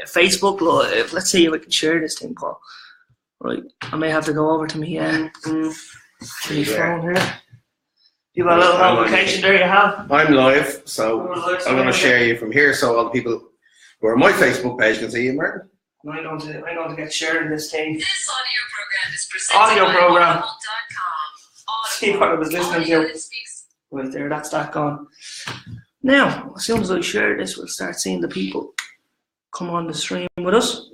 Facebook Live. Let's see if I can share this thing, Paul. Right, I may have to go over to me phone here. You got a little notification there, you have? I'm live, so I'm going to share you from here so all the people who are on my Facebook page can see you, Martin. I'm going to get sharing this thing. This audio program is presented by Audible.com. See what I was listening to. Right there, that's that gone. Now, as soon as I share this, we'll start seeing the people come on the stream with us.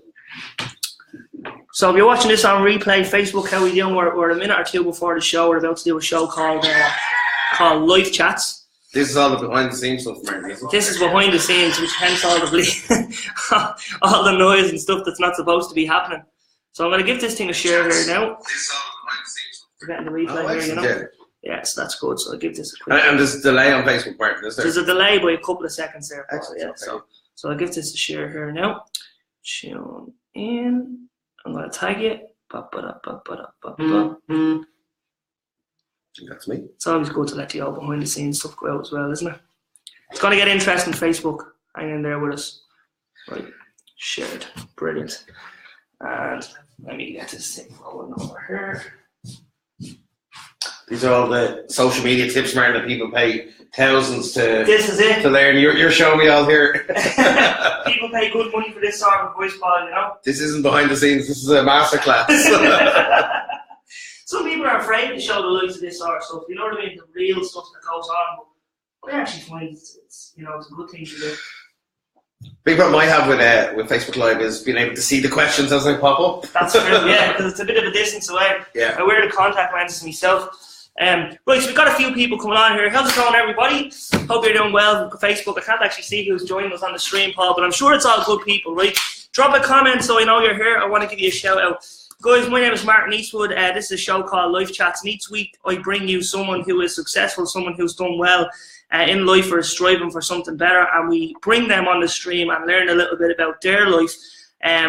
So if you're watching this on replay, Facebook, how we doing? We're a minute or two before the show. We're about to do a show called Live Chats. This is all the behind the scenes stuff, Martin. This is behind the scenes, which hence all the all the noise and stuff that's not supposed to be happening. So I'm going to give this thing a share here now. This is all the behind the scenes. We're getting the replay here, you know. Yeah, so that's good. So I'll give this a quick. And there's a delay on Facebook, Martin, is there? There's a delay by a couple of seconds there. Excellent, yeah. okay. So I'll give this a share here now. Tune in. I'm going to tag it. That's me. It's always good to let the old behind the scenes stuff go out as well, isn't it? It's going to get interesting, Facebook. Hang in there with us. Right. Shared. Brilliant. And let me get this thing rolling over here. These are all the social media tips, Martin, that people pay thousands to. This is it. To learn. You're showing me all here. People pay good money for this sort of voice, Paul, you know? This isn't behind the scenes. This is a masterclass. Some people are afraid to show the likes of this sort of stuff. You know what I mean? The real stuff that goes on. But I actually find it's a good thing to do. Big problem I have with Facebook Live is being able to see the questions as they pop up. That's true, yeah, because it's a bit of a distance away. Yeah. I wear the contact lenses myself. Right, so we've got a few people coming on here. How's it going, everybody? Hope you're doing well. Facebook, I can't actually see who's joining us on the stream, Paul, but I'm sure it's all good people, right? Drop a comment so I know you're here. I want to give you a shout out. Guys, my name is Martin Eastwood. This is a show called Life Chats, and each week I bring you someone who is successful, someone who's done well in life or is striving for something better, and we bring them on the stream and learn a little bit about their life,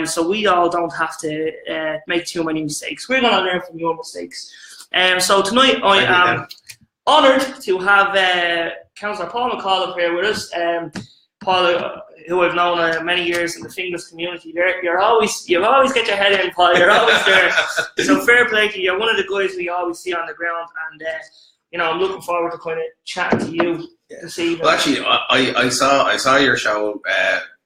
so we all don't have to make too many mistakes. We're going to learn from your mistakes. So tonight I am honoured to have Councillor Paul MacAulife here with us. Paul, who I've known many years in the Finglas community, you always get your head in, Paul. You're always there. So fair play to you. You're one of the guys we always see on the ground, and I'm looking forward to kind of chatting to you this evening. Well, actually, I saw your show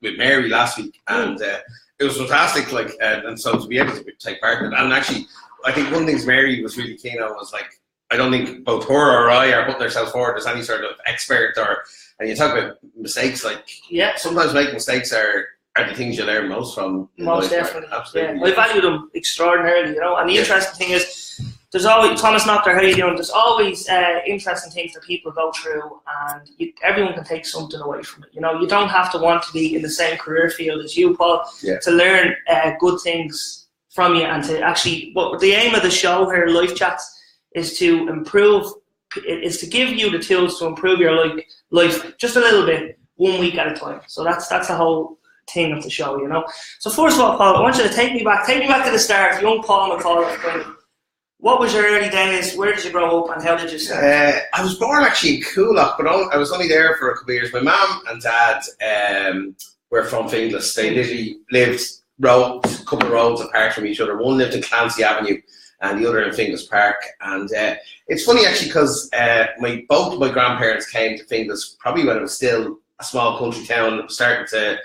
with Mary last week, and it was fantastic. And so to be able to take part in it, and actually, I think one of the things Mary was really keen on was I don't think both her or I are putting ourselves forward as any sort of expert and you talk about mistakes, sometimes making mistakes are the things you learn most from. Most definitely. Absolutely. Yeah. I value them extraordinarily, and the interesting thing is, there's always, Thomas Noctor, how you doing? There's always interesting things that people go through, and everyone can take something away from it. You don't have to want to be in the same career field as you, Paul, to learn good things from you, and to actually, the aim of the show here, Life Chats, is to improve, is to give you the tools to improve your life just a little bit, 1 week at a time. So that's the whole thing of the show, So first of all, Paul, I want you to take me back to the start, young Paul MacAulife. What was your early days? Where did you grow up, and how did you start? I was born actually in Coolock, but I was only there for a couple of years. My mum and dad were from Finglas. They literally lived a couple of roads apart from each other. One lived in Clancy Avenue and the other in Finglas Park. And it's funny actually because both of my grandparents came to Finglas probably when it was still a small country town. It was starting to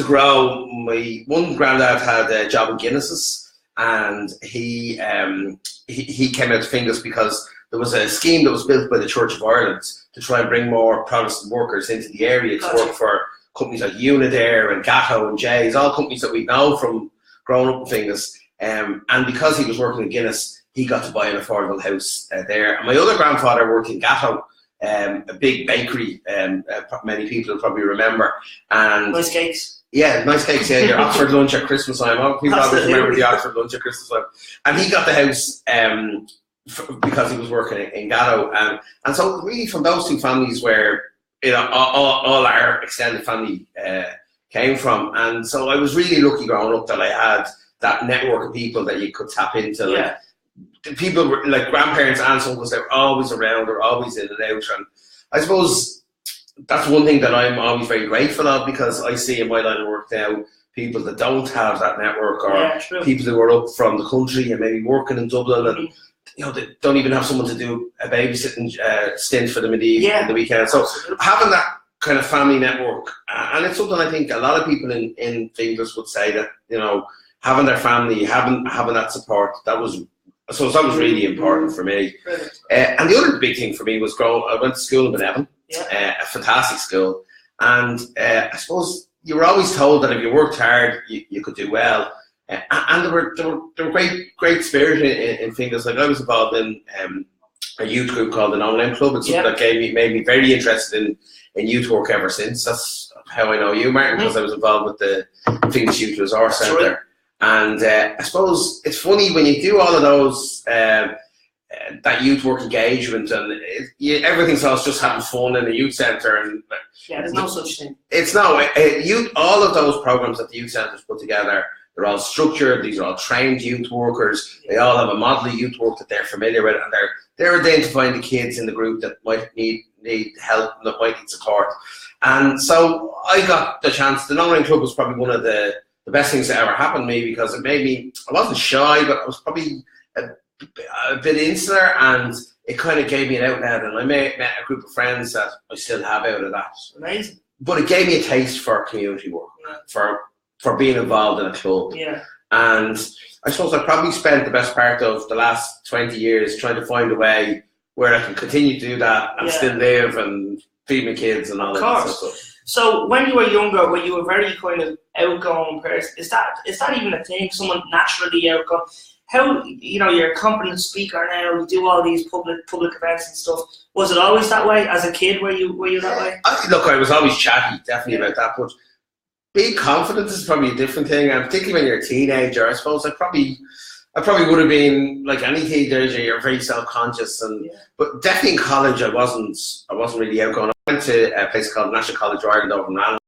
grow. My one granddad had a job in Guinness's, and he came out to Finglas because there was a scheme that was built by the Church of Ireland to try and bring more Protestant workers into the area to work for companies like Unidair and Gatto and Jay's, all companies that we know from growing up in Finglas. And because he was working in Guinness, he got to buy an affordable house there. And my other grandfather worked in Gatto, a big bakery, many people will probably remember. And nice cakes. Yeah, nice cakes, yeah. Your Oxford lunch at Christmas time. People always remember the Oxford lunch at Christmas time. And he got the house because he was working in Gatto. And so really from those two families where all our extended family came from. And so I was really lucky growing up that I had that network of people that you could tap into. People were, like grandparents, aunts, uncles, they were always around, they were always in and out. And I suppose that's one thing that I'm always very grateful of, because I see in my line of work now people that don't have that network, or people who are up from the country and maybe working in Dublin and they don't even have someone to do a babysitting stint for them in the weekend. So having that kind of family network, and it's something I think a lot of people in Finglas would say, that having their family, having that support, that was really important for me. And the other big thing for me was I went to school in Benevan, a fantastic school, and I suppose you were always told that if you worked hard, you could do well. And there were great spirit in Finglas. Like, I was involved in a youth group called the No-Name Club. It's something that made me very interested in youth work ever since. That's how I know you, Martin, because I was involved with the Finglas Youth Resource Centre. And I suppose it's funny when you do all of those that youth work engagement, and everything else just having fun in the youth centre. And there's no such thing. It's no all of those programs that the youth centres put together. They're all structured. These are all trained youth workers. They all have a model of youth work that they're familiar with, and they're identifying the kids in the group that might need help and that might need support. And so I got the chance. The No-Name Club was probably one of the best things that ever happened to me, because it made me, I wasn't shy, but I was probably a bit insular, and it kind of gave me an outlet, and I met a group of friends that I still have out of that. Amazing. But it gave me a taste for community work, for being involved in a club. And I suppose I probably spent the best part of the last 20 years trying to find a way where I can continue to do that and still live and feed my kids and all that stuff. So when you were younger, were you a very kind of outgoing person? Is that even a thing? Someone naturally outgoing? How, you're a confident speaker now, you do all these public events and stuff. Was it always that way? As a kid, were you that way? Look, I was always chatty, definitely about that, but being confident is probably a different thing, and particularly when you're a teenager, I suppose I probably would have been like any teenager. You're very self-conscious, but definitely in college, I wasn't really outgoing. I went to a place called National College of Ireland over in Ranelagh,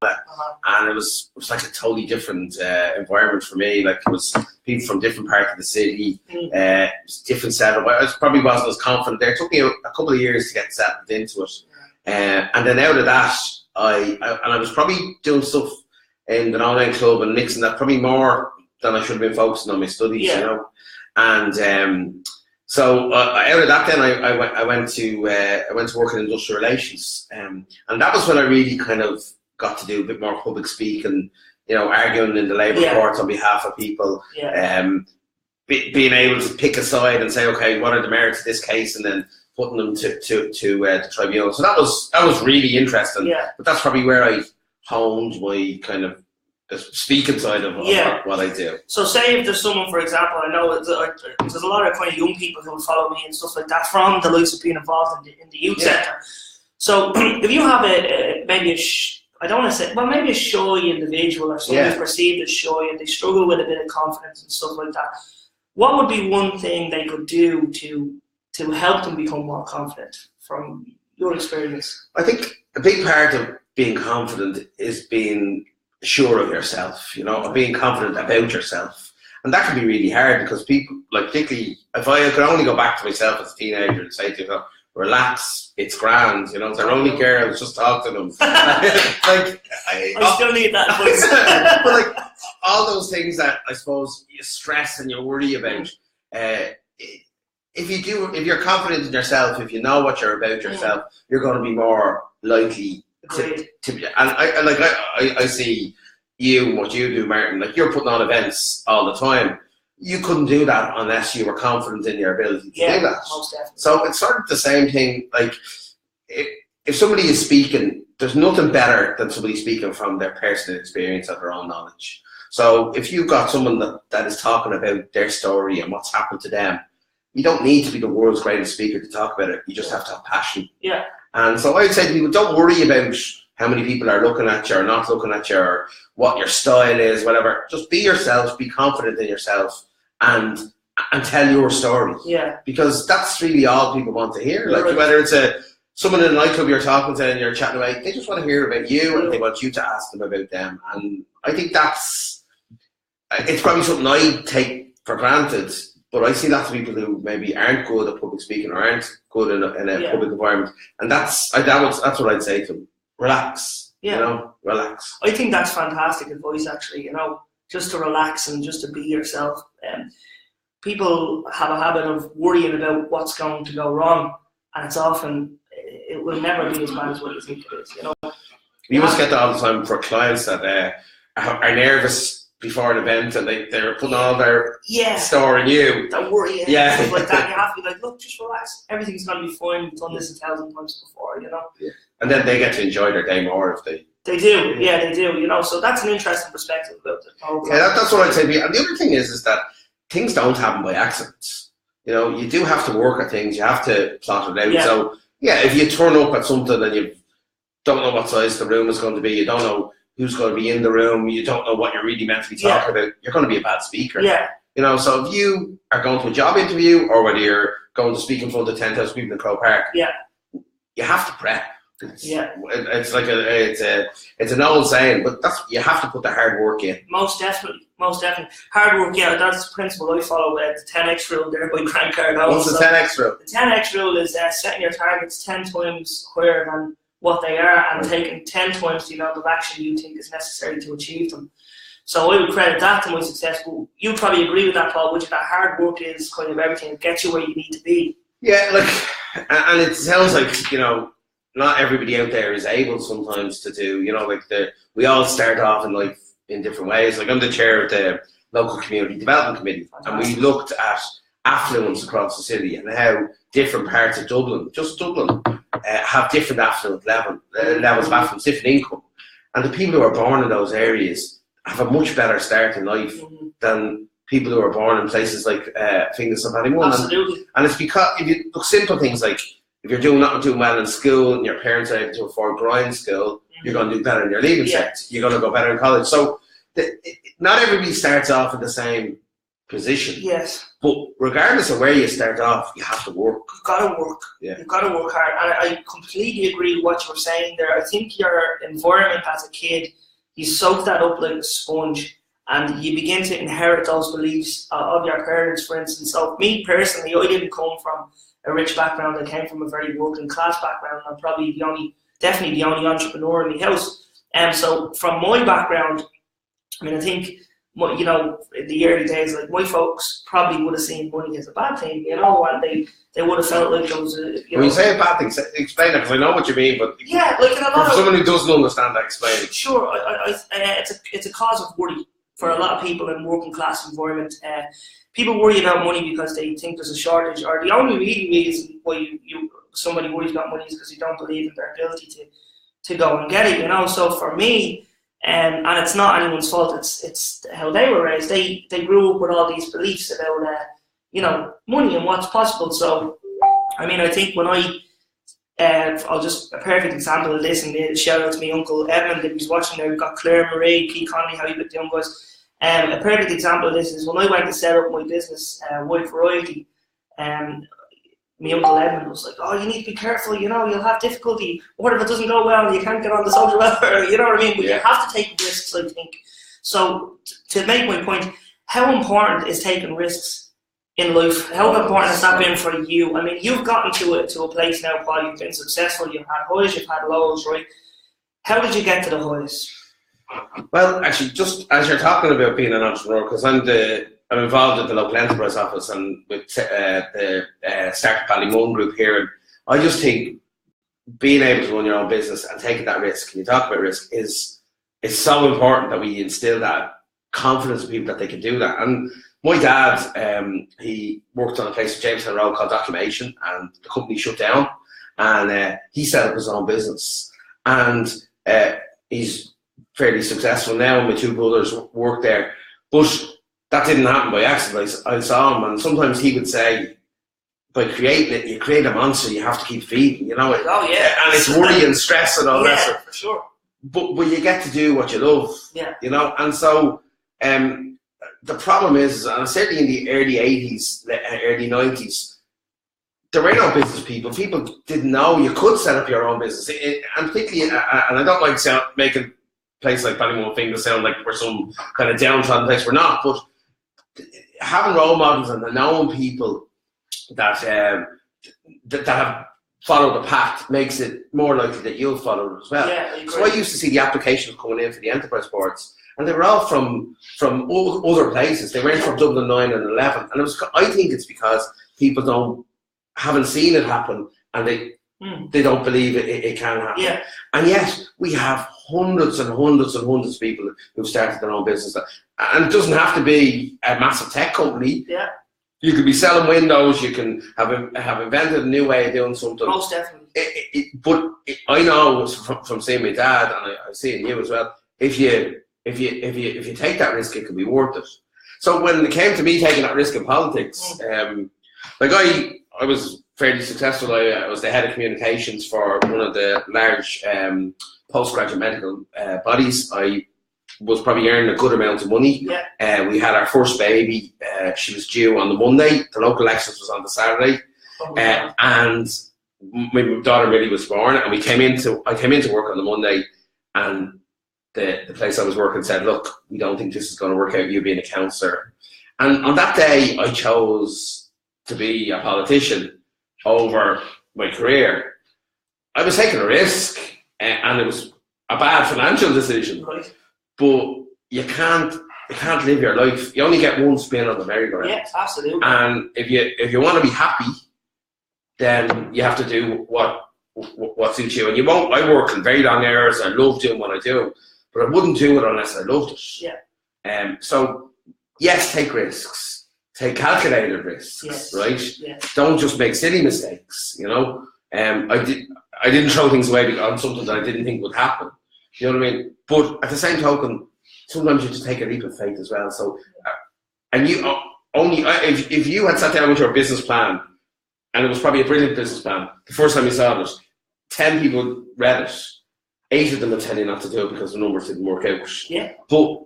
and it was like a totally different environment for me. Like, it was people from different parts of the city, it was a different setup. I probably wasn't as confident there. It took me a couple of years to get settled into it, and then out of that, I was probably doing stuff in the No-Name Club and mixing that probably more than I should have been focusing on my studies, And so out of that, then I went to work in industrial relations, and that was when I really kind of got to do a bit more public speak and arguing in the labour courts on behalf of people, being able to pick a side and say, okay, what are the merits of this case, and then putting them to the tribunal. So that was really interesting. But that's probably where I honed my kind of the speaking side of what I do. So say if there's someone, for example, I know there's a lot of kind of young people who follow me and stuff like that from the likes of being involved in the youth centre. So if you have maybe a shy individual, or someone who's perceived as shy and they struggle with a bit of confidence and stuff like that, what would be one thing they could do to help them become more confident from your experience? I think a big part of being confident is being sure of yourself, being confident about yourself. And that can be really hard, because people, like, particularly if I could only go back to myself as a teenager and say to yourself, relax, it's grand, they're only girls, just talk to them. I still need that voice. But like, all those things that I suppose you stress and you worry about, if you're confident in yourself, if you know what you're about yourself, you're going to be more likely to I see you and what you do, Martin. Like, you're putting on events all the time. You couldn't do that unless you were confident in your ability to do that. Most definitely. So it's sort of the same thing. Like, if somebody is speaking, there's nothing better than somebody speaking from their personal experience and their own knowledge. So if you've got someone that is talking about their story and what's happened to them, you don't need to be the world's greatest speaker to talk about it. You just have to have passion. And so I would say to people, don't worry about how many people are looking at you or not looking at you, or what your style is, whatever. Just be yourself, be confident in yourself, and tell your story. Because that's really all people want to hear. Like, whether it's someone in a nightclub you're talking to and you're chatting about, they just want to hear about you, and they want you to ask them about them. And I think it's probably something I take for granted. But I see lots of people who maybe aren't good at public speaking or aren't good in a public environment, and that's what I'd say to them. relax. Yeah. You know, relax. I think that's fantastic advice, actually, you know, just to relax and just to be yourself. People have a habit of worrying about what's going to go wrong, and it's often, it will never be as bad as what you think it is, you know. You must get that all the time for clients that are nervous before an event and they're putting all their store in you. That worry and stuff like that. You have to be like, look, just relax. Everything's going to be fine. We've done this 1,000 times before, you know. Yeah. And then they get to enjoy their day more if they... They do, they do, you know. So that's an interesting perspective about it. Yeah, that's what I'd say. And the other thing is that things don't happen by accidents. You know, you do have to work at things. You have to plot it out. Yeah. So, if you turn up at something and you don't know what size the room is going to be, you don't know who's going to be in the room, you don't know what you're really meant to be talking about, you're going to be a bad speaker. Yeah. You know, so if you are going to a job interview or whether you're going to speak in front of 10,000 people in Crow Park, you have to prep. It's like it's an old saying, but you have to put the hard work in. Most definitely. Hard work, that's the principle I follow. The 10x rule there by Grant Cardone. What's the 10x rule? The 10x rule is setting your targets 10 times higher than what they are and taking 10 times the amount of action you think is necessary to achieve them. So I would credit that to my success. But you probably agree with that, Paul, would you? That hard work is kind of everything. It gets you where you need to be. Yeah, and it sounds like, you know, not everybody out there is able sometimes to do, you know, we all start off in life in different ways. Like I'm the chair of the local community development committee, and we looked at affluence across the city and how different parts of Dublin, just Dublin, have different affluent levels of affluence, different income. And the people who are born in those areas have a much better start in life than people who are born in places like Finglas and Ballymun. Absolutely. And it's because, if you look, simple things like, if you're not doing well in school and your parents are able to afford grind school, you're going to do better in your leaving cert. You're going to go better in college. So not everybody starts off in the same position. Yes. But regardless of where you start off, you have to work. You've got to work. Yeah. You've got to work hard. And I completely agree with what you were saying there. I think your environment as a kid, you soak that up like a sponge and you begin to inherit those beliefs of your parents, for instance. So me personally, I didn't come from a rich background. I came from a very working class background. I'm probably definitely the only entrepreneur in the house. And so from my background, I mean, I think, you know, in the early days, like my folks probably would have seen money as a bad thing, you know, and they would have felt like it was a, when you say a bad thing, explain it, because I know what you mean, but like in a lot for someone who doesn't understand that, explain it. Sure, it's a cause of worry for a lot of people in working class environment. People worry about money because they think there's a shortage, or the only really reason why somebody worries about money is because you don't believe in their ability to go and get it, you know. So for me, and it's not anyone's fault, it's how they were raised. They grew up with all these beliefs about you know, money and what's possible. So I mean, I think when I'll just a perfect example of this, and shout out to my uncle Edmund if he's watching there. We've got Claire, Marie, Keith Connolly, how you with the young guys. A perfect example of this is when I went to set up my business, White Variety, my uncle Edmund was like, oh, you need to be careful, you know, you'll have difficulty. What if it doesn't go well and you can't get on the social welfare, you know what I mean? But you have to take risks, I think. So to make my point, how important is taking risks in life? How important has that been for you? I mean, you've gotten to a place now, Paul, you've been successful, you've had highs, you've had lows, right? How did you get to the highs? Well, actually, just as you're talking about being an entrepreneur, because I'm involved with the local enterprise office and with the Startup Ballymun group here, and I just think being able to run your own business and taking that risk, and you talk about risk, is so important that we instill that confidence in people that they can do that. And my dad, he worked on a place in Jamestown Road called Documentation, and the company shut down, and he set up his own business, and he's fairly successful now, and my two brothers work there. But that didn't happen by accident. I saw him, and sometimes he would say, by creating it, you create a monster you have to keep feeding, you know. Oh yeah. And it's worry and stress and all that. Yeah, for sure. But you get to do what you love, you know. And so the problem is, and certainly in the early 80s, early 90s, there were no business people. People didn't know you could set up your own business. And particularly, and I don't like making place like Ballymun Finglas sound like we're some kind of downtrodden place. We're not, but having role models and knowing people that have follow the path makes it more likely that you'll follow it as well. Yeah, so I used to see the applications coming in for the enterprise boards, and they were all from other places. They weren't from Dublin 9 and 11, and I think it's because people haven't seen it happen, and they don't believe it can happen. Yeah. And yet we have hundreds and hundreds and hundreds of people who've started their own business, and it doesn't have to be a massive tech company. Yeah. You could be selling windows. You can have invented a new way of doing something. Most definitely. But I know from seeing my dad, and I see it in you as well. If you take that risk, it can be worth it. So when it came to me taking that risk in politics, like I was fairly successful. I was the head of communications for one of the large postgraduate medical bodies. I was probably earning a good amount of money. Yeah. We had our first baby. She was due on the Monday. The local elections was on the Saturday. And my daughter really was born. And I came into work on the Monday, and the place I was working said, look, we don't think this is going to work out, you being a councillor. And on that day, I chose to be a politician over my career. I was taking a risk, and it was a bad financial decision. Right. But you can't live your life. You only get one spin on the merry-go-round. Yeah, absolutely. And if you want to be happy, then you have to do what suits you. And you won't. I work in very long hours. I love doing what I do, but I wouldn't do it unless I loved it. Yeah. So yes, take risks. Take calculated risks. Yes. Right. Yes. Don't just make silly mistakes. You know. I didn't throw things away on something that I didn't think would happen. You know what I mean? But at the same token, sometimes you just take a leap of faith as well. So, and you if you had sat down with your business plan, and it was probably a brilliant business plan, the first time you saw it, 10 people read it, 8 of them would tell you not to do it because the numbers didn't work out. Yeah. But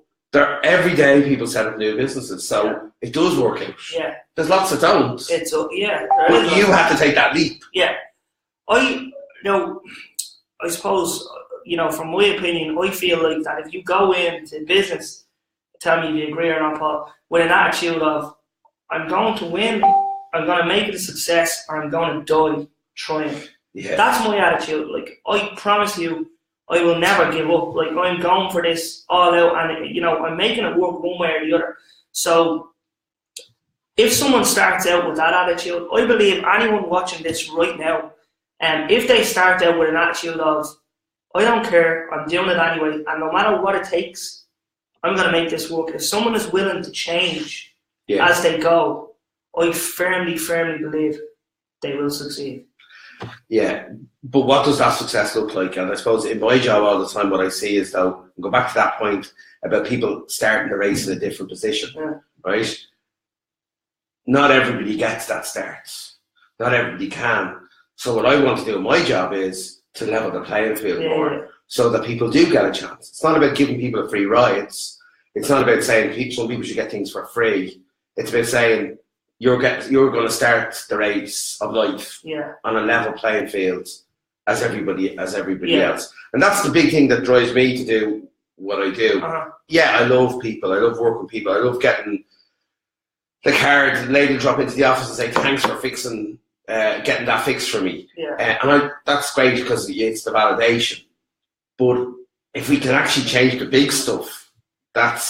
every day people set up new businesses, so it does work out. Yeah. There's lots that don't. But you have to take that leap. Yeah. I suppose, from my opinion, I feel like that if you go into business, tell me if you agree or not, Paul, with an attitude of, I'm going to win, I'm going to make it a success, or I'm going to die trying. Yeah. That's my attitude. Like, I promise you, I will never give up. Like, I'm going for this all out, and, I'm making it work one way or the other. So, if someone starts out with that attitude, I believe anyone watching this right now, if they start out with an attitude of, I don't care, I'm doing it anyway, and no matter what it takes, I'm going to make this work. If someone is willing to change as they go, I firmly believe they will succeed. Yeah, but what does that success look like? And I suppose in my job all the time, what I see is, though, go back to that point about people starting the race in a different position, right? Not everybody gets that start. Not everybody can. So what I want to do in my job is to level the playing field more, so that people do get a chance. It's not about giving people a free ride. It's not about saying some people should get things for free. It's about saying you're going to start the race of life on a level playing field as everybody else. And that's the big thing that drives me to do what I do. Yeah, I love people. I love working with people. I love getting the card, the lady drop into the office and say, thanks for fixing, getting that fixed for me. And that's great because it's the validation. But if we can actually change the big stuff, that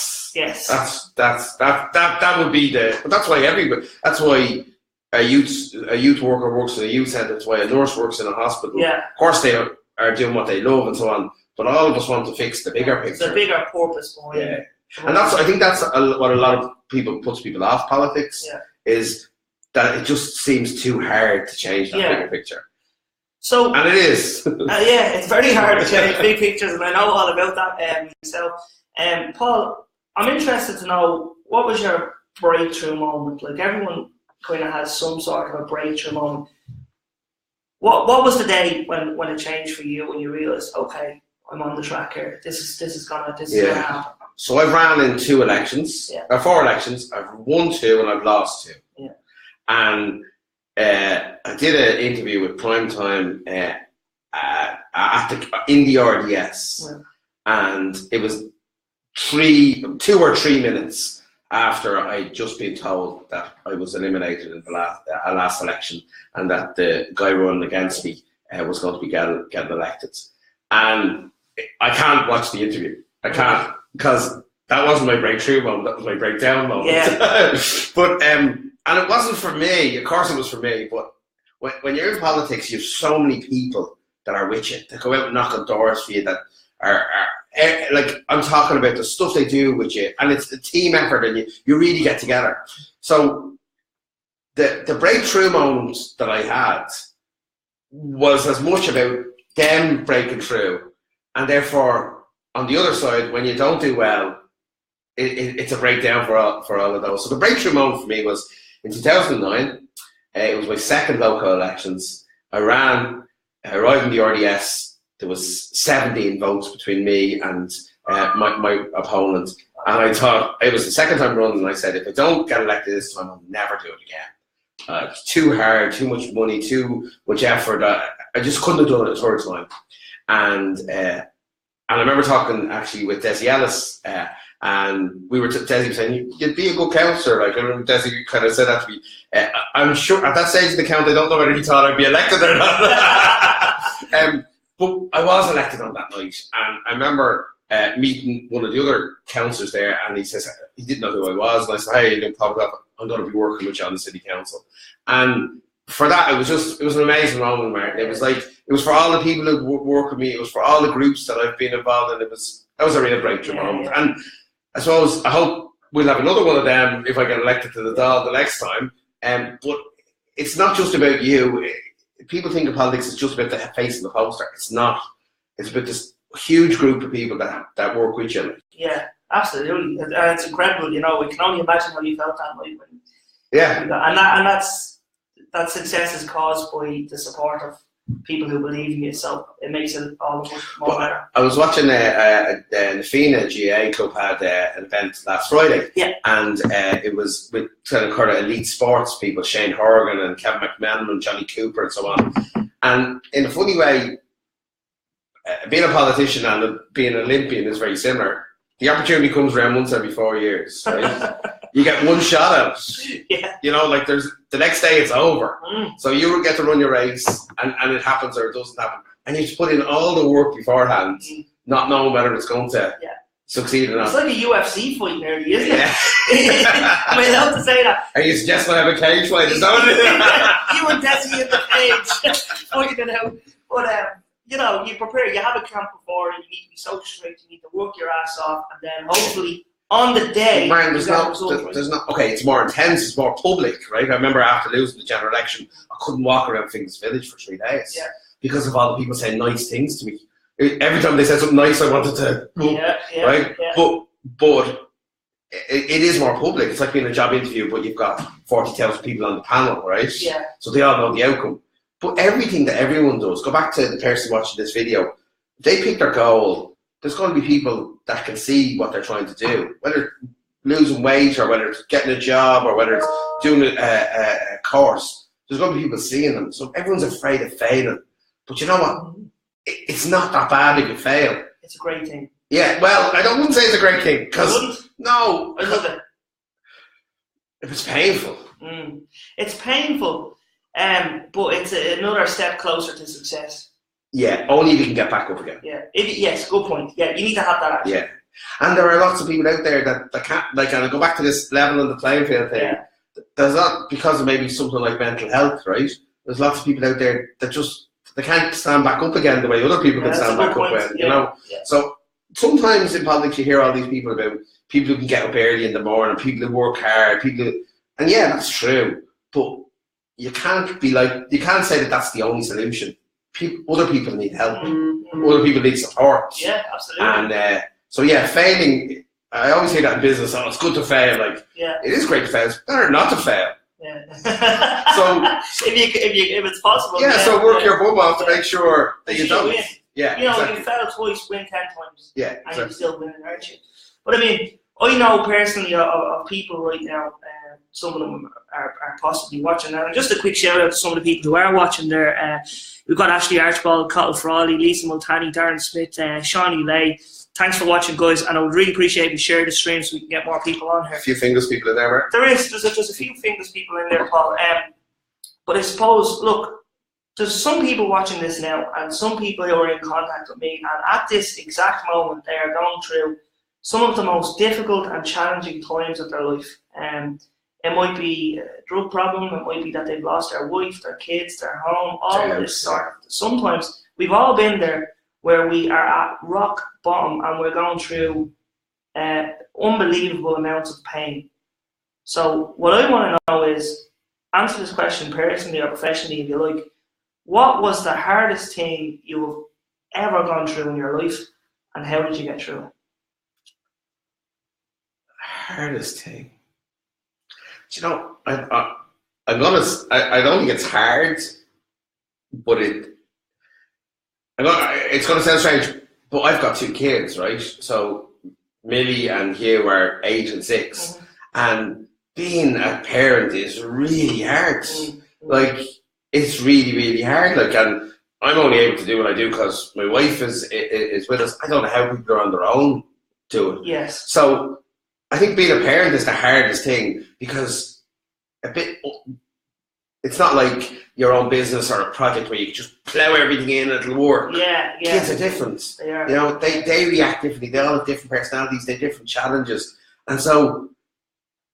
would be that's why a youth worker works in a youth centre. That's why a nurse works in a hospital. Of course they are doing what they love and so on, but all of us want to fix the bigger picture. The bigger purpose behind it. And I think that's what a lot of people puts people off politics, is that it just seems too hard to change that bigger picture. So, and it is. It's very hard to change big pictures, and I know all about that myself. Paul, I'm interested to know, what was your breakthrough moment? Like, everyone kind of has some sort of a breakthrough moment. What was the day when it changed for you, when you realised, okay, I'm on the track here. This is gonna happen. So I've ran in 2 elections, 4 elections. I've won 2 and I've lost 2. Yeah. And I did an interview with Primetime in the RDS, and it was 2 or 3 minutes, after I'd just been told that I was eliminated in the last election and that the guy running against me was going to be getting elected. And I can't watch the interview. I can't, because that wasn't my breakthrough moment, that was my breakdown moment. Yeah. But and it wasn't for me, of course it was for me, but when you're in politics, you have so many people that are with you, that go out and knock on doors for you, that are like, I'm talking about the stuff they do with you, and it's a team effort, and you really get together. So the breakthrough moment that I had was as much about them breaking through, and therefore on the other side, when you don't do well, it's a breakdown for all of those. So the breakthrough moment for me was in 2009. It was my second local elections. I arrived in the RDS. There was 17 votes between me and my opponent. And I thought, it was the second time running, and I said, if I don't get elected this time, I'll never do it again. It's too hard, too much money, too much effort. I just couldn't have done it a third time. And I remember talking actually with Desi Ellis, and we were Desi was saying, you'd be a good councillor. Like, I remember Desi kind of said that to me. I'm sure at that stage of the count, I don't know whether he thought I'd be elected or not. But I was elected on that night, and I remember meeting one of the other councillors there, and he says he didn't know who I was, and I said, "Hey, I'm going to be working with you on the city council." And for that, it was an amazing moment, Martin. It was for all the people who work with me. It was for all the groups that I've been involved in. That was a real breakthrough moment. Yeah. And I suppose I hope we'll have another one of them if I get elected to the Dáil the next time. But it's not just about you. People think of politics is just about the face of the poster. It's not. It's about this huge group of people that work with you. Yeah, absolutely. It's incredible. You know, we can only imagine how you felt that night. Yeah. And that success is caused by the support of people who believe in you. So it makes it all much more better. I was watching the FINA GA Club had an event last Friday. Yeah. And it was with kind of elite sports people, Shane Horgan and Kevin McMahon and Johnny Cooper and so on. And in a funny way, being a politician and being an Olympian is very similar. The opportunity comes around once every 4 years, right? You get one shot at it. Yeah. You know, like the next day it's over. So you will get to run your race, and it happens or it doesn't happen. And you have to put in all the work beforehand, not knowing whether it's going to succeed or not. It's like a UFC fight nearly, isn't it? Am I allowed to say that? Are you suggesting I have a cage fight? Is that what it is? You and Desi in the cage fighting it out. But you know, you prepare, you have a camp before, and you need to be so straight, you need to work your ass off, and then hopefully on the day, man, there's not, okay, it's more intense, it's more public, right? I remember after losing the general election, I couldn't walk around Finglas Village for 3 days because of all the people saying nice things to me. Every time they said something nice, I wanted to, right? Yeah. But it is more public. It's like being a job interview, but you've got 40,000 people on the panel, right? Yeah. So they all know the outcome. But everything that everyone does, go back to the person watching this video, if they pick their goal, there's going to be people that can see what they're trying to do, whether it's losing weight or whether it's getting a job or whether it's doing a course. There's going to be people seeing them. So everyone's afraid of failing. But you know what? It's not that bad if you fail. It's a great thing. Yeah, well, I wouldn't say it's a great thing. No. I love it. If it's painful. It's painful. But it's another step closer to success. Yeah, only if you can get back up again. Yeah. Yes, good point. Yeah, you need to have that action. Yeah. And there are lots of people out there that can't, like, and I go back to this level on the playing field thing. Yeah. There's not, because of maybe something like mental health, right? There's lots of people out there that just, they can't stand back up again the way other people can stand back up again, you know? Yeah. So sometimes in politics you hear all these people about people who can get up early in the morning, people who work hard, and yeah, that's true. But you can't say that that's the only solution. Other people need help. Other people need support. Yeah, absolutely. And so yeah, failing. I always hear that in business. Oh, it's good to fail. Like, it is great to fail. It's better not to fail. Yeah. So if it's possible. Yeah. So work your bum off to make sure that you don't. Win. Yeah. You know, exactly. you fail twice, win 10 times. Yeah. And exactly. you're still winning, aren't you? But I mean, I know personally of people right now. Some of them are possibly watching now. And just a quick shout out to some of the people who are watching there. We've got Ashley Archibald, Cottle Frawley, Lisa Multani, Darren Smith, Shawnee Lay, Thanks for watching, guys, and I would really appreciate if you share the stream so we can get more people on here. A few fingers people in there, Mark. There's a few fingers people in there, Paul. But I suppose, look, there's some people watching this now, and some people who are in contact with me, and at this exact moment, they are going through some of the most difficult and challenging times of their life. It might be a drug problem, it might be that they've lost their wife, their kids, their home, all of this sort of. Sometimes we've all been there where we are at rock bottom and we're going through unbelievable amounts of pain. So what I want to know is, answer this question personally or professionally if you like. What was the hardest thing you've ever gone through in your life, and how did you get through it? Hardest thing? You know, I'm honest, I don't think it's hard, but it's going to sound strange, but I've got 2 kids, right? So Millie and Hugh are 8 and 6, and being a parent is really hard. Like, it's really, really hard. Like, and I'm only able to do what I do because my wife is with us. I don't know how people are on their own do it. Yes. So I think being a parent is the hardest thing, because it's not like your own business or a project where you can just plow everything in and it'll work. Yeah. Kids are different. They are. You know, they react differently. They all have different personalities. They have different challenges. And so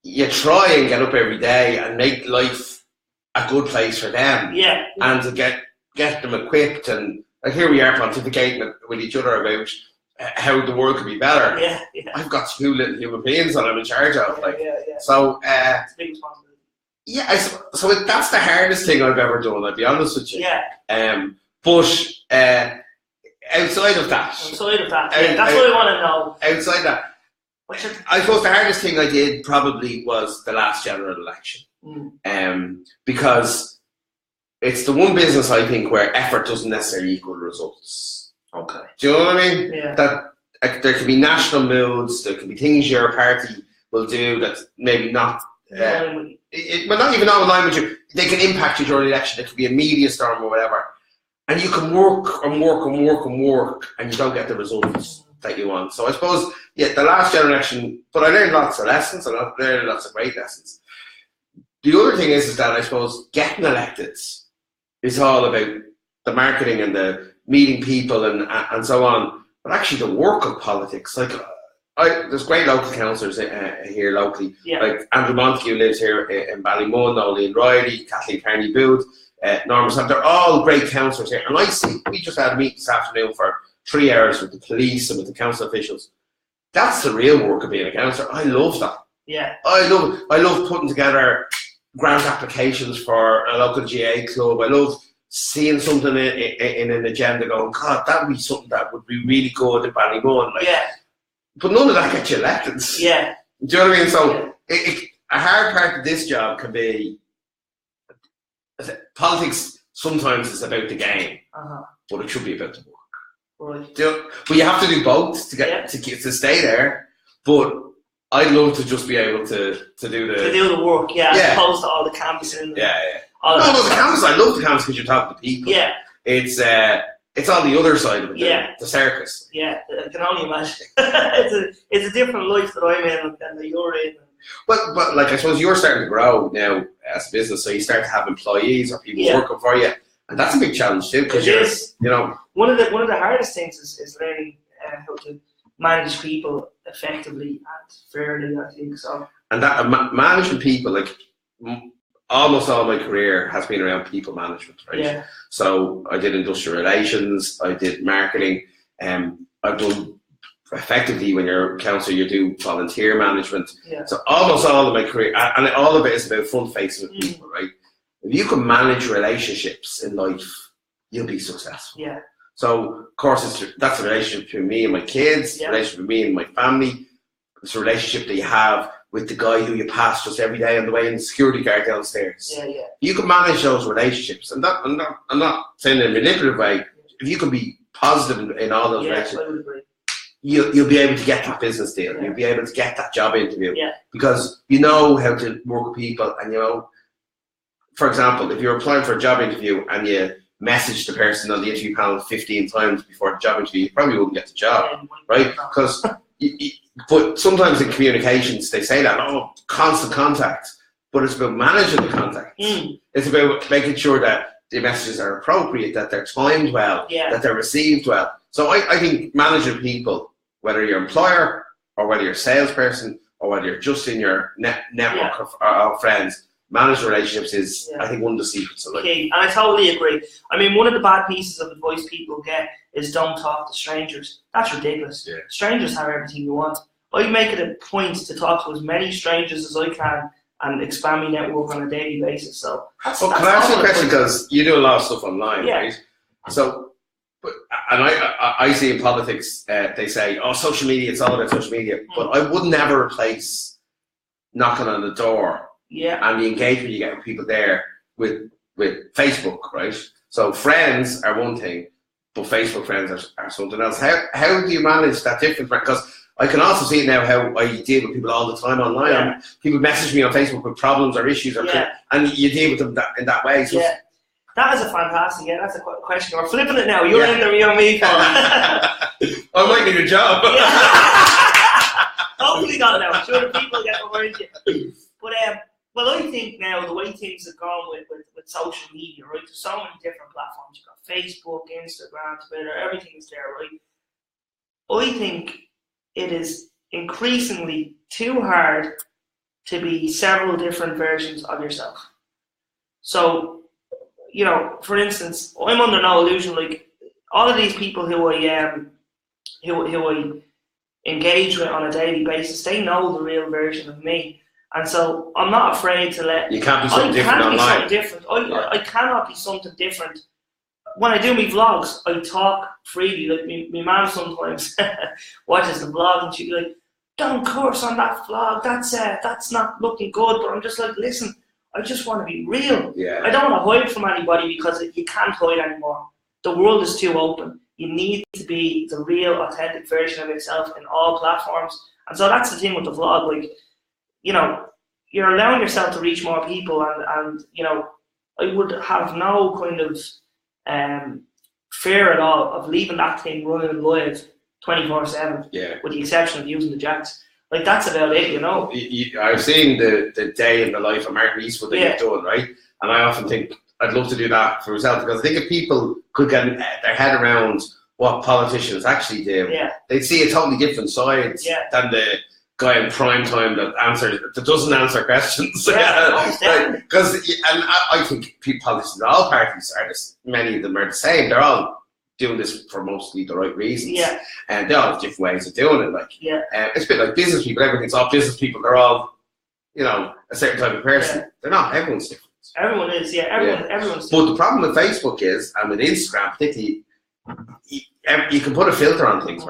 you try and get up every day and make life a good place for them. Yeah. And to get them equipped, and like here we are pontificating with each other about how the world could be better. Yeah. I've got 2 little human beings that I'm in charge of. So it's a big responsibility. Yeah, so that's the hardest thing I've ever done, I'll be honest with you. Yeah. But outside of that. That's what I want to know. Outside that, I suppose the hardest thing I did probably was the last general election. Because it's the one business, I think, where effort doesn't necessarily equal results. Okay. Do you know what I mean? Yeah. That there can be national moods, there can be things your party will do that's maybe not... but not even on line with you. They can impact you during the election. There could be a media storm or whatever. And you can work and work and work and work, and you don't get the results that you want. So I suppose, the last general election, but I learned lots of lessons, and I learned lots of great lessons. The other thing is that I suppose getting elected is all about the marketing and the meeting people and so on. But actually the work of politics, like there's great local councillors here locally. Yeah. Like Andrew Montague lives here in Ballymun, O'Lean Riley, Kathleen Kearney Booth, Norma Sam. They're all great councillors here. And I see, we just had a meeting this afternoon for 3 hours with the police and with the council officials. That's the real work of being a councillor. I love that. Yeah. I love putting together grant applications for a local GA club. I love seeing something in an agenda going, God, that would be something that would be really good at Ballymun. But none of that gets you elected. Yeah. Do you know what I mean? So a hard part of this job can be, politics sometimes is about the game, but it should be about the work. Right. But you have to do both to get to stay there. But I'd love to just be able to do the work, as opposed to all the canvassing. The canvas. I love the canvas because you're talking to people. Yeah. It's on the other side of it, the circus. Yeah, I can only imagine. it's a different life that I'm in than that you're in. But like I suppose you're starting to grow now as a business, so you start to have employees or people working for you, and that's a big challenge too. Because one of the hardest things is learning how to manage people effectively and fairly, I think so. And that managing people, like almost all my career has been around people management, right? Yeah. So I did industrial relations, I did marketing, I've done effectively, when you're a councillor, you do volunteer management. Yeah. So almost all of my career, and all of it is about front facing with people, right? If you can manage relationships in life, you'll be successful. Yeah. So of course that's a relationship between me and my kids, a relationship with me and my family. It's a relationship that you have with the guy who you pass just every day on the way in the security guard downstairs. Yeah. You can manage those relationships, and I'm not saying in a manipulative way. If you can be positive in all those relationships, you'll be able to get that business deal. You'll be able to get that job interview because you know how to work with people. And for example, if you're applying for a job interview and message the person on the interview panel 15 times before the job interview, you probably wouldn't get the job, right? Because, but sometimes in communications they say that, constant contact, but it's about managing the contact. It's about making sure that the messages are appropriate, that they're timed well, that they're received well. So I think managing people, whether you're an employer or whether you're a salesperson or whether you're just in your network of friends, managing relationships is, I think, one of the secrets of life. Okay, and I totally agree. I mean, one of the bad pieces of advice people get is don't talk to strangers. That's ridiculous. Yeah. Strangers have everything you want. I make it a point to talk to as many strangers as I can and expand my network on a daily basis. So, that's can I ask you a question? Because you do a lot of stuff online, right? So, and I see in politics, they say, social media, it's all about social media. But I would never replace knocking on the door and the engagement you get with people there with Facebook, right? So friends are one thing, but Facebook friends are something else. How do you manage that difference? Because I can also see it now how I deal with people all the time online. People message me on Facebook with problems or issues, and you deal with them in that way. So that is a fantastic, that's a question. We're flipping it now. You're in there, you're me. I might need a job. Hopefully not now. I'm sure the people get behind you. But well, I think now the way things have gone with social media, right? There's so many different platforms. You've got Facebook, Instagram, Twitter, everything's there, right? I think it is increasingly too hard to be several different versions of yourself. So, for instance, I'm under no illusion, like all of these people who I engage with on a daily basis, they know the real version of me. And so I'm not afraid to let... You can't be something different online. I cannot be something different. When I do my vlogs, I talk freely. Like my mum sometimes watches the vlog and she'd be like, "Don't curse on that vlog. That's not looking good." But I'm just like, listen, I just want to be real. I don't want to hide from anybody because you can't hide anymore. The world is too open. You need to be the real, authentic version of yourself in all platforms. And so that's the thing with the vlog. Like, you're allowing yourself to reach more people, and I would have no kind of fear at all of leaving that thing running live 24/7. With the exception of using the jacks. Like, that's about it, I've seen the day in the life of Martin Eastwood that you've done, right? And I often think I'd love to do that for myself, because I think if people could get their head around what politicians actually do, they'd see a totally different side than the guy in prime time that doesn't answer questions. Because I think politicians in all parties are many of them are the same. They're all doing this for mostly the right reasons. And they all have different ways of doing it. It's a bit like business people. Everything's all business people. They're all, a certain type of person. They're not. Everyone's different. Everyone is, everyone's different. But the problem with Facebook is, and with Instagram particularly, you can put a filter on things,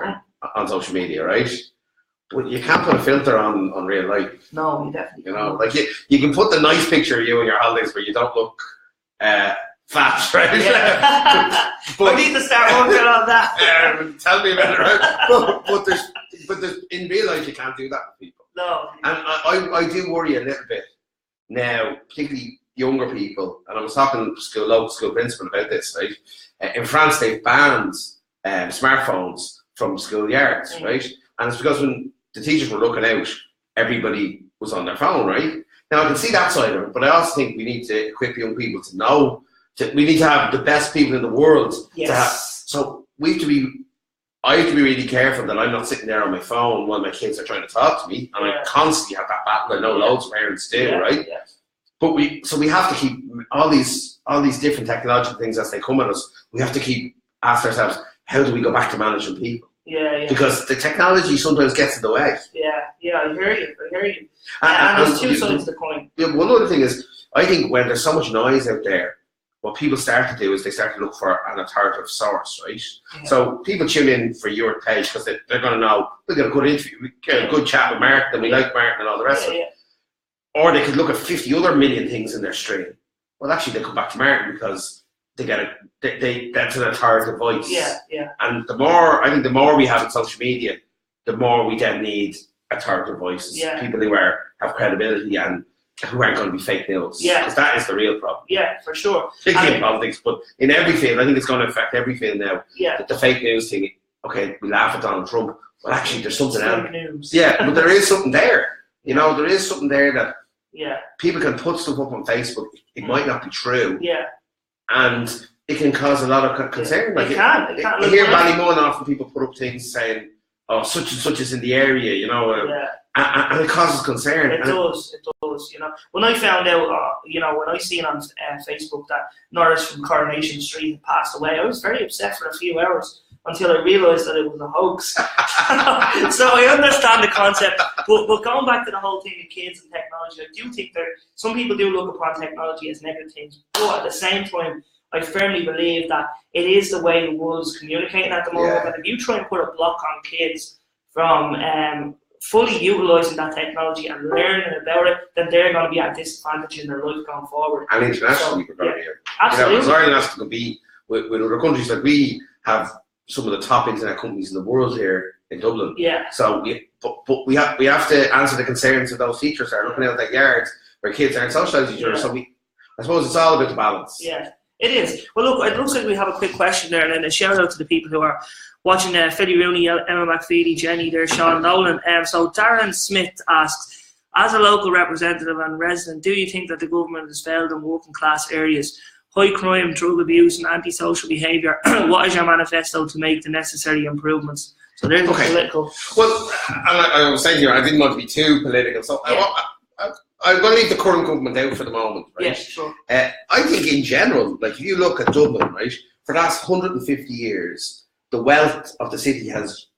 on social media, right? But you can't put a filter on real life. No, you definitely can't. Like you can put the nice picture of you in your holidays where you don't look fat, right? But I need to start working on that. Tell me about it, right? But there's, in real life, you can't do that with people. No. And I do worry a little bit now, particularly younger people. And I was talking to local school principal about this, right? In France, they've banned smartphones from schoolyards, right? And it's because when the teachers were looking out, everybody was on their phone, right? Now, I can see that side of it, but I also think we need to equip young people to know, we need to have the best people in the world to have. So I have to be really careful that I'm not sitting there on my phone while my kids are trying to talk to me, and I constantly have that battle. I know loads of parents do, right? But we have to keep all these different technological things as they come at us. We have to keep asking ourselves, how do we go back to managing people? Because the technology sometimes gets in the way. I hear you. And there's two sides of the coin. One other thing is, I think when there's so much noise out there, what people start to do is they start to look for an authoritative source, right? So people tune in for your page because they're going to know, we got a good interview, we get a good chat with Martin, and we like Martin and all the rest of it. Or they could look at 50 other million things in their stream. Well, actually, they come back to Martin because they get that's an authoritative voice. And the more we have in social media, the more we then need authoritative voices, people who have credibility and who aren't going to be fake news. Yeah. Because that is the real problem. Yeah, for sure. Particularly in politics, but in every field, I think it's going to affect every field now. Yeah. The fake news thing, okay, we laugh at Donald Trump, but actually there's something else. News. Yeah, but there is something there. You know, there is something there that people can put stuff up on Facebook. It might not be true. Yeah. And it can cause a lot of concern. Like it can. You hear Ballymun often people put up things saying, oh, such and such is in the area, you know, and it causes concern. It does, you know. When I found out, you know, when I seen on Facebook that Norris from Coronation Street had passed away, I was very upset for a few hours until I realised that it was a hoax. So I understand the concept, but going back to the whole thing of kids and technology, I do think that some people do look upon technology as negative things, but at the same time, I firmly believe that it is the way the world is communicating at the moment. And if you try and put a block on kids from fully utilising that technology and learning about it, then they're going to be at disadvantage in their life going forward. And internationally, we're going to be here. Absolutely. You know, Ireland has to compete with other countries. Like we have some of the top internet companies in the world here in Dublin. Yeah. So, but we have to answer the concerns of those teachers that are looking out their yards where kids aren't socialising each other. So I suppose it's all about the balance. Yeah. It is. Well, look, it looks like we have a quick question there, and then a shout out to the people who are watching Philly Rooney, Emma McFeely, Jenny there, Sean Nolan. So Darren Smith asks, as a local representative and resident, do you think that the government has failed in working class areas? High crime, drug abuse and antisocial behaviour. What is your manifesto to make the necessary improvements? So there's the political. Well, I was saying here, I didn't want to be too political, so I'm going to leave the current government out for the moment, right? Yes, sure. I think in general, like if you look at Dublin, right, for the last 150 years, the wealth of the city has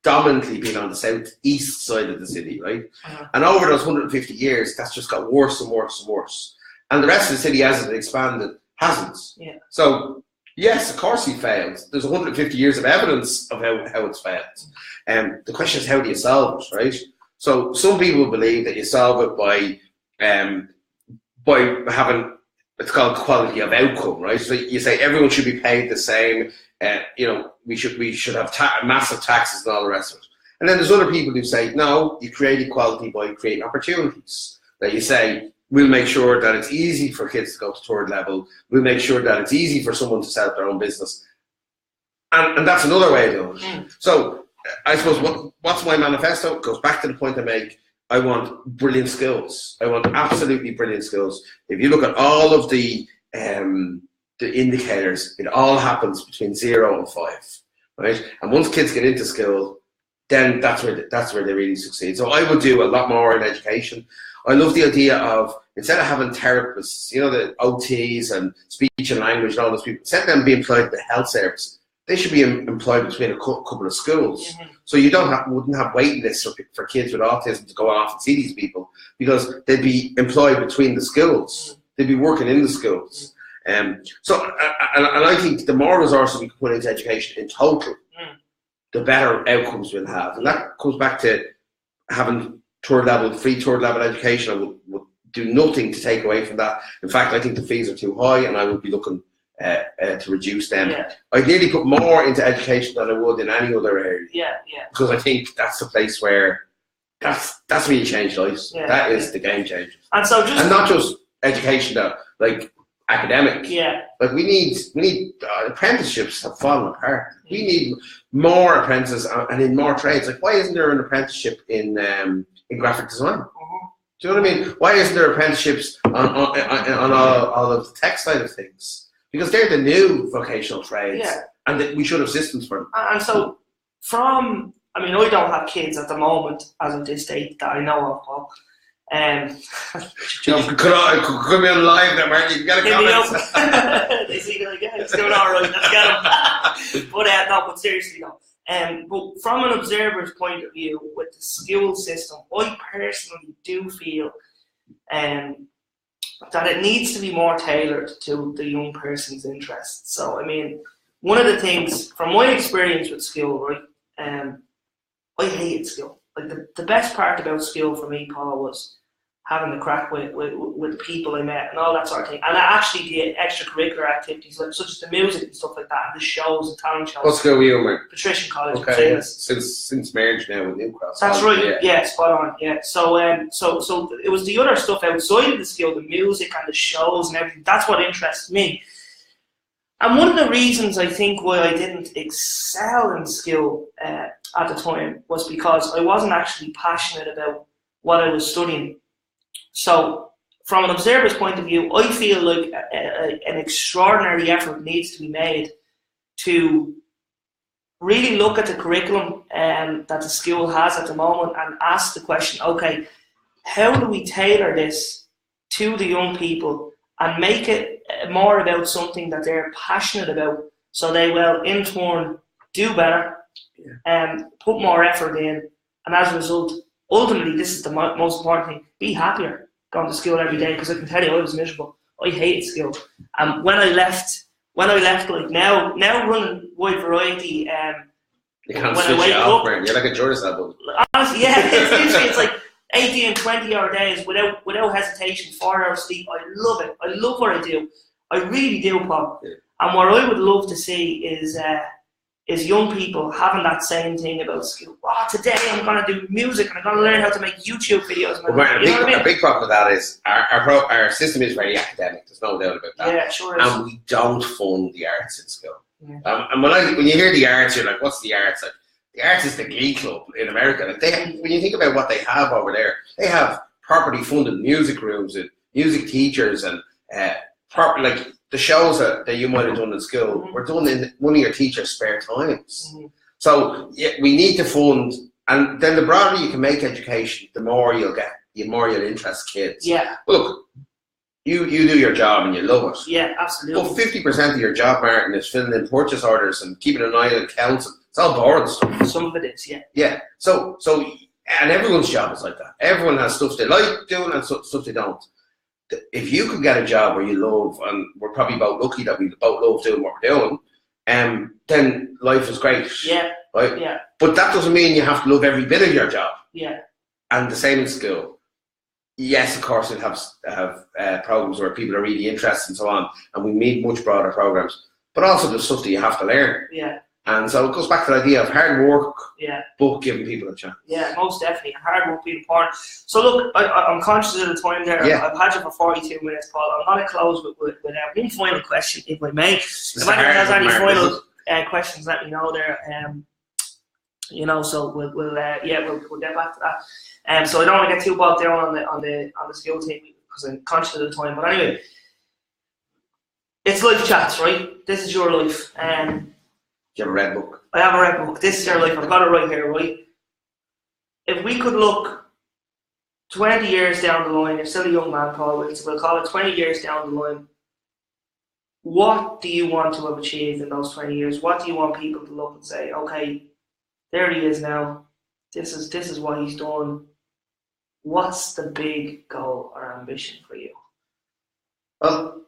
dominantly been on the southeast side of the city, right? And over those 150 years, that's just got worse and worse and worse. And the rest of the city, as it expanded, hasn't. Yeah. So, yes, of course he failed. There's 150 years of evidence of how it's failed. The question is, how do you solve it, right? So some people believe that you solve it by having, it's called quality of outcome, right? So you say everyone should be paid the same. You know, we should have massive taxes and all the rest of it. And then there's other people who say, no, you create equality by creating opportunities. That you say, we'll make sure that it's easy for kids to go to third level. We'll make sure that it's easy for someone to set up their own business. And that's another way of doing it. So I suppose what's my manifesto? It goes back to the point I make. I want brilliant skills. I want absolutely brilliant skills. If you look at all of the indicators, it all happens between 0 and 5, right? And once kids get into school, then that's where they really succeed. So I would do a lot more in education. I love the idea of, instead of having therapists, you know, the OTs and speech and language and all those people, instead of them being employed in the health service, they should be employed between a couple of schools. So you wouldn't have waiting lists for kids with autism to go off and see these people, because they'd be employed between the schools. They'd be working in the schools. So I think the more resources we can put into education in total, the better outcomes we'll have. And that comes back to having free third level education. I would do nothing to take away from that. In fact, I think the fees are too high, and I would be looking to reduce them. I'd nearly put more into education than I would in any other area. Because I think that's the place where that's where you change lives. That is the game changer. And not just education, though, like academic. Like we need apprenticeships have fallen apart. We need more apprentices and in more trades. Like, why isn't there an apprenticeship in graphic design? Do you know what I mean? Why isn't there apprenticeships on all of the tech side of things? Because they're the new vocational trades, and we should have systems for them. And so, I don't have kids at the moment as of this date that I know of, Paul. Could be on live there, Martin. You got to comment. They see that it's doing all right. Let's get them. But seriously, no. But from an observer's point of view, with the school system, I personally do feel that it needs to be more tailored to the young person's interests. So, one of the things, from my experience with school, right, I hated school. Like, the best part about school for me, Paul, was having the crack with the people I met and all that sort of thing. And actually the extracurricular activities, like such as the music and stuff like that, and the shows and talent shows. What school were you in? Patrician College. Okay, since marriage now with Newcastle. That's right. Yeah, spot on. Yeah. So it was the other stuff outside of the school, the music and the shows and everything. That's what interests me. And one of the reasons I think why I didn't excel in school at the time was because I wasn't actually passionate about what I was studying. So, from an observer's point of view, I feel like an extraordinary effort needs to be made to really look at the curriculum that the school has at the moment and ask the question, okay, how do we tailor this to the young people and make it more about something that they're passionate about, so they will in turn do better and put more effort in, and as a result, ultimately, this is the most important thing, be happier going to school every day, because I can tell you I was miserable. I hated school. When I left, like now running wide variety, you can't switch it off, man. You're like a Duracell. Honestly, yeah, it's like 18 and 20-hour days without hesitation, 4 hours sleep. I love it. I love what I do. I really do, Paul. Yeah. And what I would love to see is young people having that same thing about school. Oh, today I'm going to do music and I'm going to learn how to make YouTube videos. A big problem with that is our system is very academic. There's no doubt about that. Yeah, sure is. And we don't fund the arts in school. Yeah. And when you hear the arts, you're like, what's the arts? Like, the arts is the Glee Club in America. Like when you think about what they have over there, they have properly funded music rooms and music teachers and like the shows that you might have done in school were done in one of your teacher's spare times. So we need to fund, and then the broader you can make education, the more you'll get, the more you'll interest kids. Yeah. Look, you do your job and you love it. Yeah, absolutely. But 50% of your job, Martin, is filling in purchase orders and keeping an eye on accounts. It's all boring stuff. Some of it is, yeah. Yeah. So, and everyone's job is like that. Everyone has stuff they like doing and stuff they don't. If you could get a job where you love, and we're probably both lucky that we both love doing what we're doing, then life is great. Yeah. Right? Yeah. But that doesn't mean you have to love every bit of your job. Yeah. And the same in school. Yes, of course, we have programs where people are really interested and so on, and we need much broader programs. But also the stuff that you have to learn. Yeah. And so it goes back to the idea of hard work, but giving people a chance. Yeah, most definitely. Hard work being important. So look, I'm conscious of the time there. Yeah. I've had you for 42 minutes, Paul. I'm going to close with one final question, if I may. If anyone has any final questions, let me know there. So we'll get back to that. So I don't want to get too bogged down on the skill team because I'm conscious of the time. But anyway, it's life chats, right? This is your life. Do you have a red book? I have a red book. This is your life. I've got it right here, right? If we could look 20 years down the line, you're still a young man, Paul, we'll call it 20 years down the line, what do you want to have achieved in those 20 years? What do you want people to look and say, okay, there he is now. This is what he's done. What's the big goal or ambition for you? Well,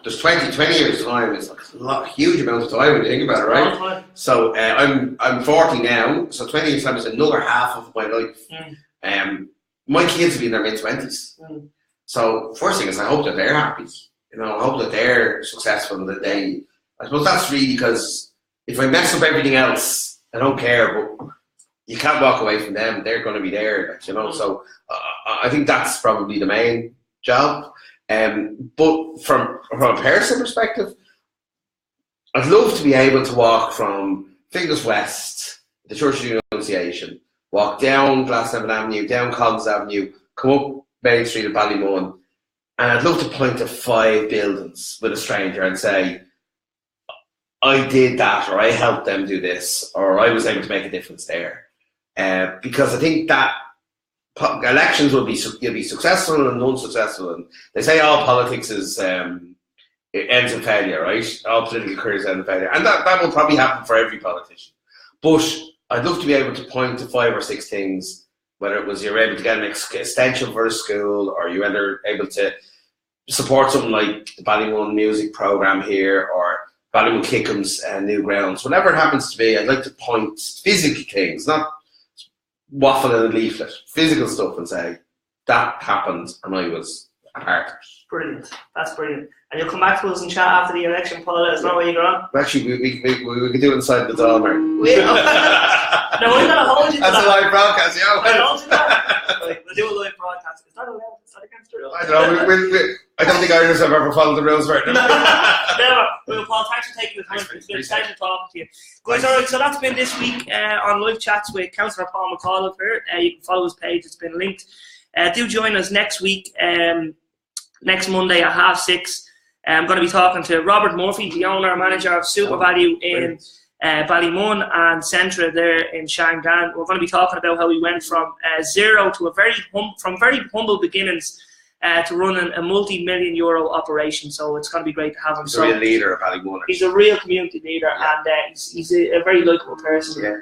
there's 20 years time. It's like a huge amount of time when you think about it, right? So I'm 40 now, so 20 years time is another half of my life. My kids will be in their mid-20s. So first thing is I hope that they're happy. I hope that they're successful and that I suppose that's really, because if I mess up everything else, I don't care, but you can't walk away from them. They're going to be there, so I think that's probably the main job. But from a personal perspective, I'd love to be able to walk from Finglas West, the Church of the Annunciation, walk down Glasnevin Avenue, down Collins Avenue, come up Main Street at Ballymun, and I'd love to point to 5 buildings with a stranger and say, I did that, or I helped them do this, or I was able to make a difference there. Because I think that elections you'll be successful and unsuccessful, and they say all politics is it ends in failure, right? All political careers end in failure, and that will probably happen for every politician. But I'd love to be able to point to 5 or 6 things, whether it was you're able to get an extension for a school, or you were able to support something like the Ballymun music program here, or Ballymun Kickham's new grounds, whatever it happens to be. I'd like to point physical things, not waffle in a leaflet, physical stuff, and say that happened, and I was a part of it. Brilliant. That's brilliant. And you'll come back to us and chat after the election, Paul. Let us know where you go on. Actually, we could do it inside the doll, Mark. No, we're gonna hold you to That's that. a live broadcast, yeah. We'll hold you to that. Right, we'll do a live broadcast. Is that allowed? Is that against the rules? I don't know. I don't think Irish have ever followed the rules right now. Never. Well, Paul, thanks for taking the time. It's been a pleasure talking to you. Guys, alright, so that's been this week on Live Chats with Councillor Paul MacAulife here. You can follow his page, it's been linked. Do join us next week, next Monday at 6:30. I'm going to be talking to Robert Murphy, the owner and manager of Super Value in Ballymun and Centra there in Shangan. We're going to be talking about how we went from zero to very humble beginnings to running a multi-million euro operation. So it's going to be great to have him. He's a real leader of Ballymun. He's a real community leader, and he's a very likeable person. Yeah,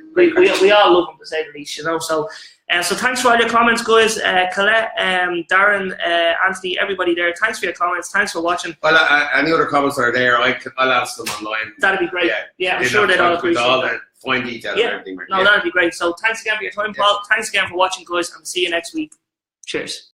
we all love him, to say the least, you know. So thanks for all your comments, guys. Colette, Darren, Anthony, everybody there. Thanks for your comments. Thanks for watching. Well, any other comments are there, I'll ask them online. That'd be great. Yeah, I'm sure they'd all appreciate that. Fine details and everything. No, that'd be great. So thanks again for your time, Paul. Thanks again for watching, guys, and see you next week. Cheers.